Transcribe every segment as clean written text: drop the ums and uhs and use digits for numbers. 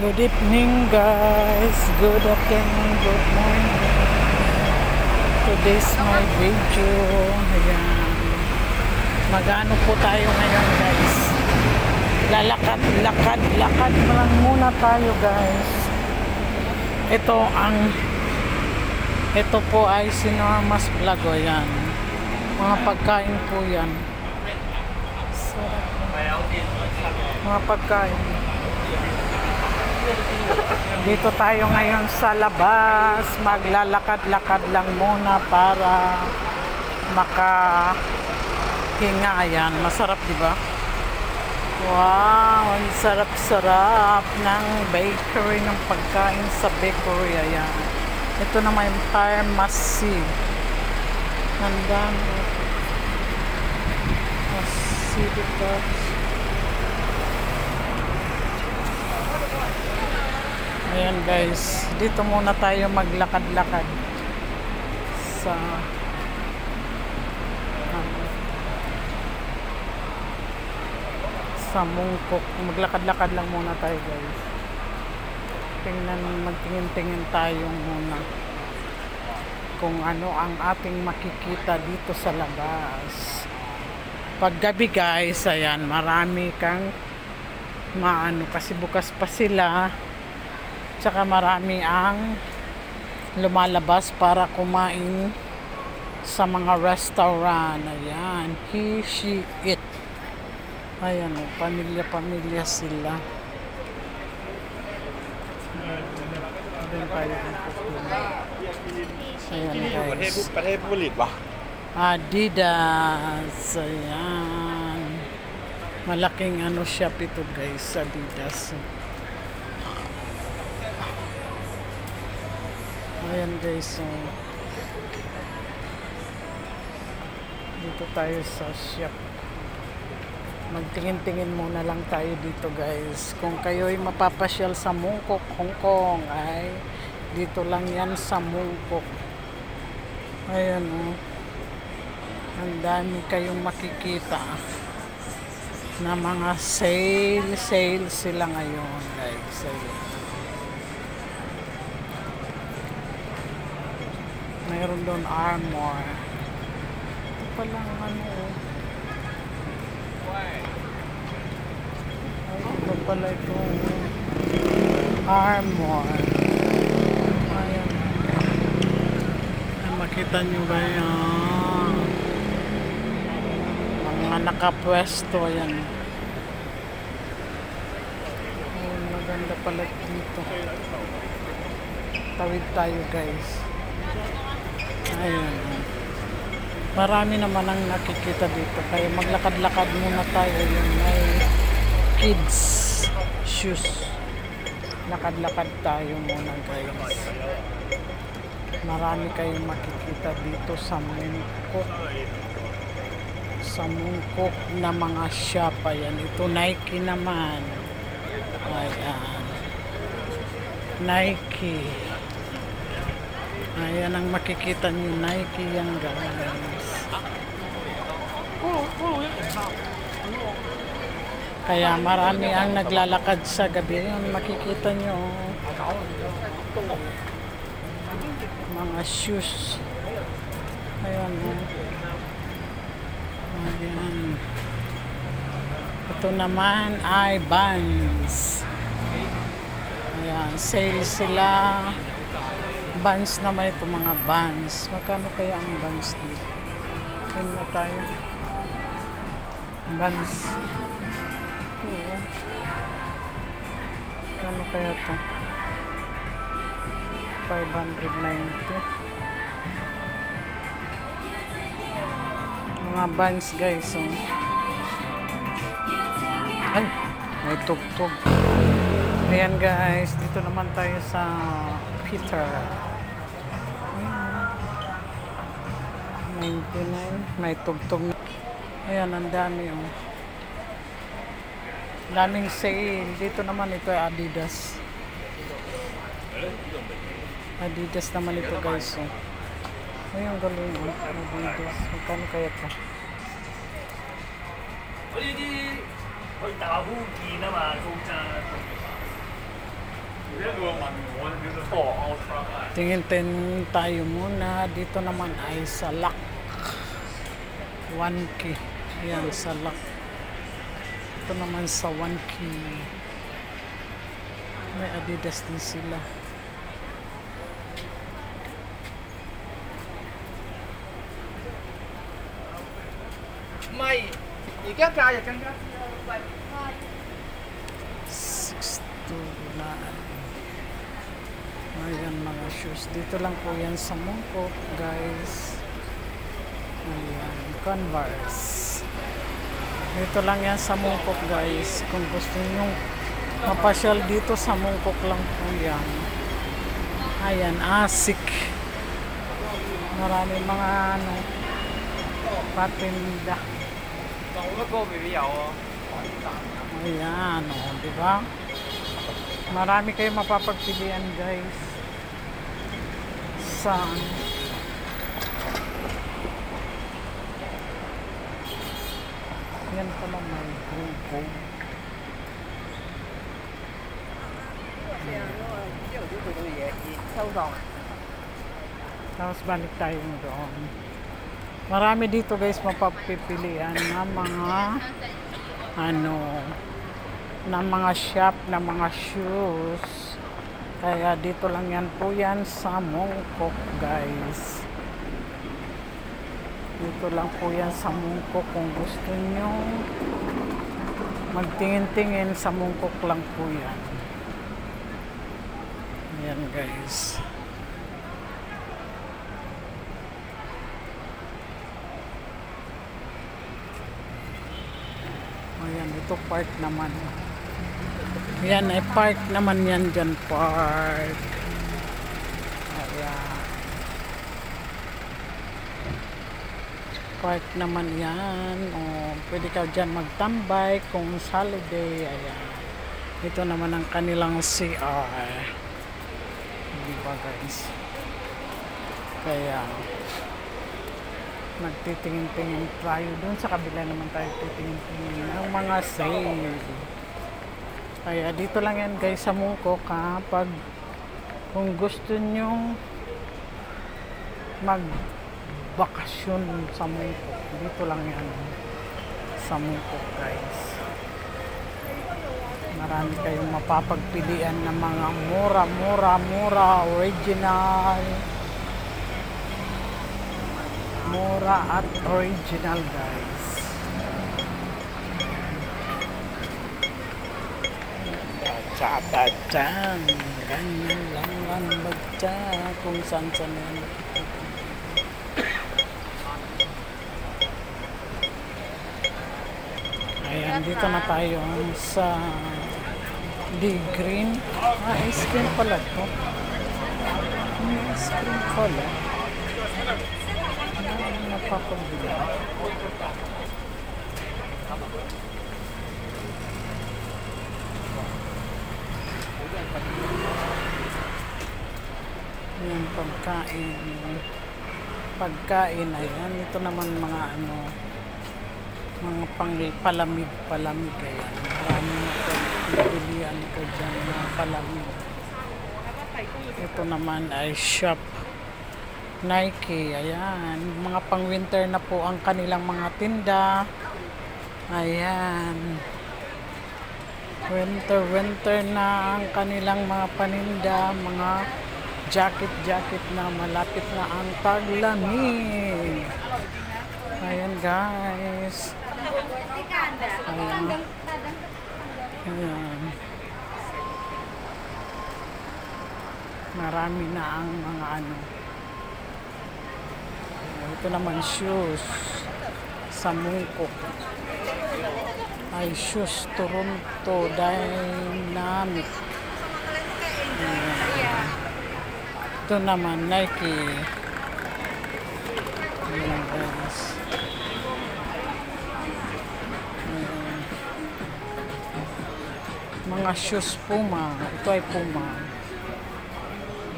Good evening guys, good afternoon, good morning. Today's my video. Ayan. Magano po tayo ngayon guys. Lakad lang muna tayo guys. Ito po ay Sinormas Vlog. Ayan. Mga pagkain po yan. Sarap po. Mga pagkain. Dito tayo ngayon sa labas, maglalakad-lakad lang muna para makahinga. Ayan, masarap diba? Wow, ang sarap-sarap ng bakery, ng pagkain sa bakery. Ayan, ito naman yung pharmacy. Nandang pharmacy dito. Ayan guys, dito muna tayo maglakad-lakad sa Mungkok. Maglakad-lakad lang muna tayo guys. Magtingin-tingin tayo muna kung ano ang ating makikita dito sa labas. Paggabi guys, ayan, marami kang maano kasi bukas pa sila. Tsaka marami ang lumalabas para kumain sa mga restaurant. Ayan, he, she, it. Ayan, pamilya-pamilya sila. Ayan guys. Adidas. Ayan. Malaking ano shop ito guys, Adidas. Ayan guys, so dito tayo sa shop. Magtingin-tingin muna lang tayo dito guys. Kung kayo'y mapapasyal sa Mungkok, Hong Kong, ay dito lang yan sa Mungkok. Ayan o. Ang dami kayong makikita na mga sale sila ngayon guys. Ayan. Mayroon doon Armor. Ito palang ano. Ay, ito pala itong Armor. Ayan. Makita nyo ba yan? Mga nakapwesto. Ayan. Ayan, maganda pala dito. Tawid tayo guys. Ayun. Marami naman ang nakikita dito. Kaya maglakad-lakad muna tayo. Yung may kids shoes. Lakad-lakad tayo muna guys. Marami kayong makikita dito sa Mungkok. Sa Mungkok na mga shop. Ayan. Ito Nike naman. Ayan. Nike. Ayan ang makikita nyo, Nike yan guys. Kaya marami ang naglalakad sa gabi. Ayan, makikita nyo mga shoes. Ayan o. Ayan. Ito naman ay Vans. Ayan, sale sila. Vans naman ito, mga Vans. Magkano kaya ang Vans dito? Yun na tayo. Vans. Oo. Magkano kaya ito? 590. Mga Vans guys. So. Ay, may tugtog. Ayan guys, dito naman tayo sa Peter. 99. May tugtog. Ayan, ang dami oh. Daming sale. Dito naman ito ay Adidas. Adidas naman ito guys oh. Ayan, galing oh. Adidas. Magkano kaya ito? Tingin tayo muna. Dito naman ay salak. 1K. Ayan, salak. Ito naman sa 1K. May Adidas din sila. May, ikan kaya kan ka? 629. Ayan mga shoes. Dito lang po yan sa Mungkok, guys. Ayan, Converse. Dito lang yan sa Mungkok, guys. Kung gusto nyo mapasyal dito sa Mungkok lang po yan. Ayan, Asik. Marami mga ano, patinda. Ayan, o, diba? Marami kayo mapapagpilian, guys. Saan? Yan pala may grupo. Tapos balik tayo doon. Marami dito, guys, mapapipilian na mga ano, na mga shop, na mga shoes. Kaya dito lang yan po yan sa Mungkok, guys. Dito lang po yan sa Mungkok. Kung gusto nyo magtingin-tingin, sa Mungkok lang po yan. Ayan, guys. Ayan, ito park naman. Ayan, ay park naman yan dyan, park. Ayan. Park naman yan. O, pwede ka dyan magtambay kung holiday. Ayan. Ito naman ang kanilang CR. Diba, guys? Kaya nagtitingin-tingin tayo doon sa kabila naman tayo titingin-tingin ng mga sale. Kaya dito lang yan, guys, sa Mungkok, ha? Pag kung gusto nyo magbakasyon sa Mungkok, dito lang yan sa Mungkok, guys. Marami kayong mapapagpilian ng mga mura, original. Mura at original, guys. Tsa-tsa-tsan. Ganyan lang ang bagtsa kung saan-saan yan. Ayan, dito na tayo sa D-Green. Ice cream pala to. Ice cream pala. Napapagbila. Yan, pagkain, ayan. Ito naman mga ano, mga palamig, ayan. Marami na pagpilian ko dyan mga palamig. Ito naman ay shop Nike, ayan. Mga pang winter na po ang kanilang mga tinda. Ayan. Winter na ang kanilang mga paninda, mga jacket na malapit na ang taglamig. Ayan, guys. Ayan. Ayan. Marami na ang mga ano. Ito naman shoes sa Mungkok. Ay, shoes Toronto Dynamic. Ayan. Ito naman Nike. Ayan, guys. Ayan. Mga shoes Puma. Ito ay Puma.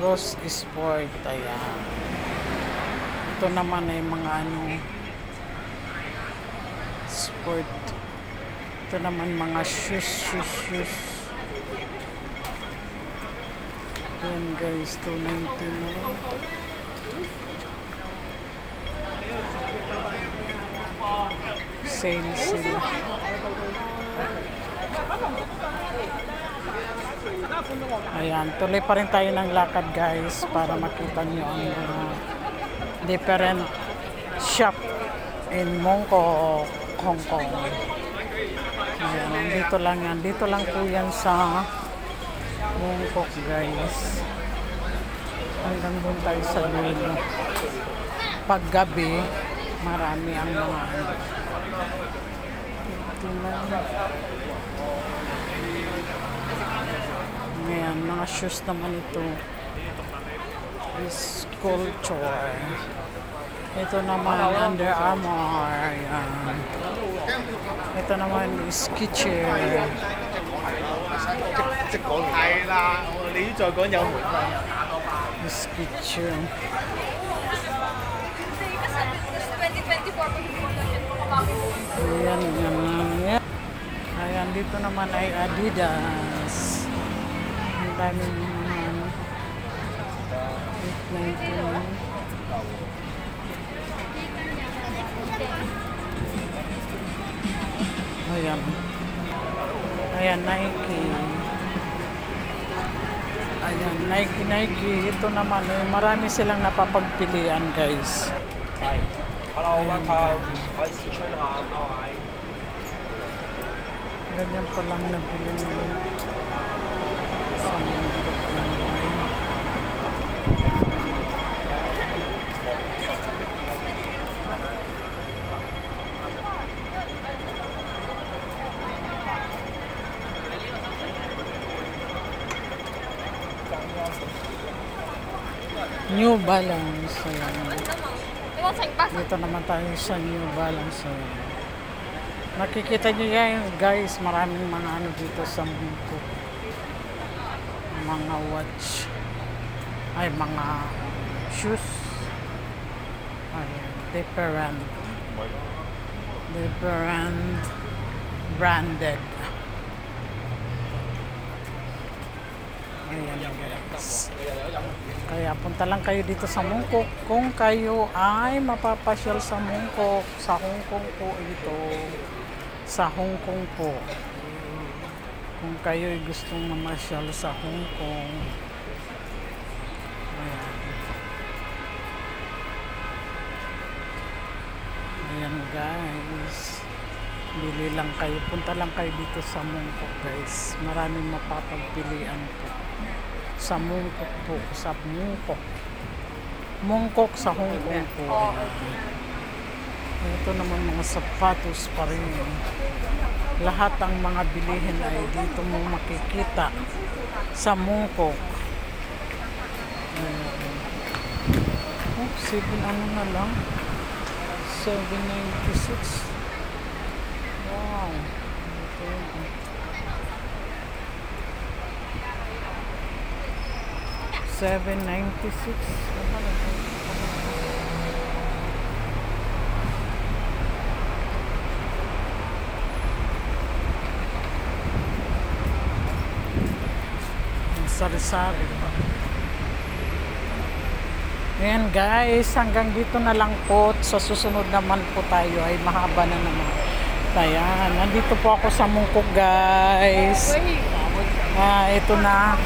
Rose Sport. Ayan. Ito naman ay mga ano, sport. Ito naman mga shoes. Ayan guys, 290 na. Sale sila. Ayan, tuloy pa rin tayo ng lakad guys para makita nyo ang different shop in Mongkok, Hong Kong. Ayan, dito lang yan. Dito lang po yan sa Mongkok guys. Hanggang doon tayo sa dulo. Pag gabi, marami ang mga ngayon, mga shoes naman ito is culture. Ito naman Under Armour. Ayan. Ito naman is Skechers. 即講係啦，你再講有門啦。Skechers. Ayan, ayan. Ayan, dito naman ay Adidas. Ang dami naman. 819. Ayan. Ayan, Nike. Ayan, Nike. Ito naman, marami silang napapagpilian, guys. Hello， 我可以試穿下各位。 Ganyan pa lang nabili nila sa Mongkok lang. New Balance. Ayan. Dito naman tayo sa New Balance. Ayan. Makikita nyo yan guys, maraming mga ano dito sa Mongkok. Mga watch. Ay, mga shoes. Ay, different branded. Ayan guys. Kaya punta lang kayo dito sa Mongkok kung kayo ay mapapasyal sa Mongkok. Sa Hong Kong po ito. Sa Hong Kong po. Kung kayo ay gustong mamasyal sa Hong Kong. Ayan. Ayan guys. Bili lang kayo. Punta lang kayo dito sa Mongkok guys. Maraming mapapagpilian po. Sa Mongkok po. Sa Mongkok. Mongkok sa Hong Kong po. Ayan. Ito naman mga sapatos pa rin. Lahat ang mga bilihin ay dito mo makikita sa Mongkok. Oh, 7 ano na lang? 796. Wow. Ito yun. 796. Sari-sari. Ayan guys, hanggang dito na lang po. Sa susunod naman po tayo ay mahaba na naman. Ayan, nandito po ako sa Mongkok guys. Ito na.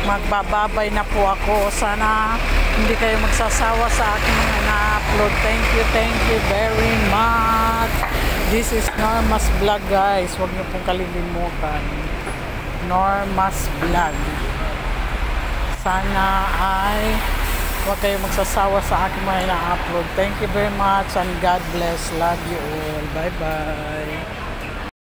Magbababay na po ako. Sana hindi kayo magsasawa sa aking mga na-upload. Thank you very much. This is Norma's Vlog guys. Huwag niyo pong kalilimutan. Norma's Vlog. Sana ay huwag kayo magsasawa sa aking mga na-upload. Thank you very much and God bless. Love you all. Bye-bye.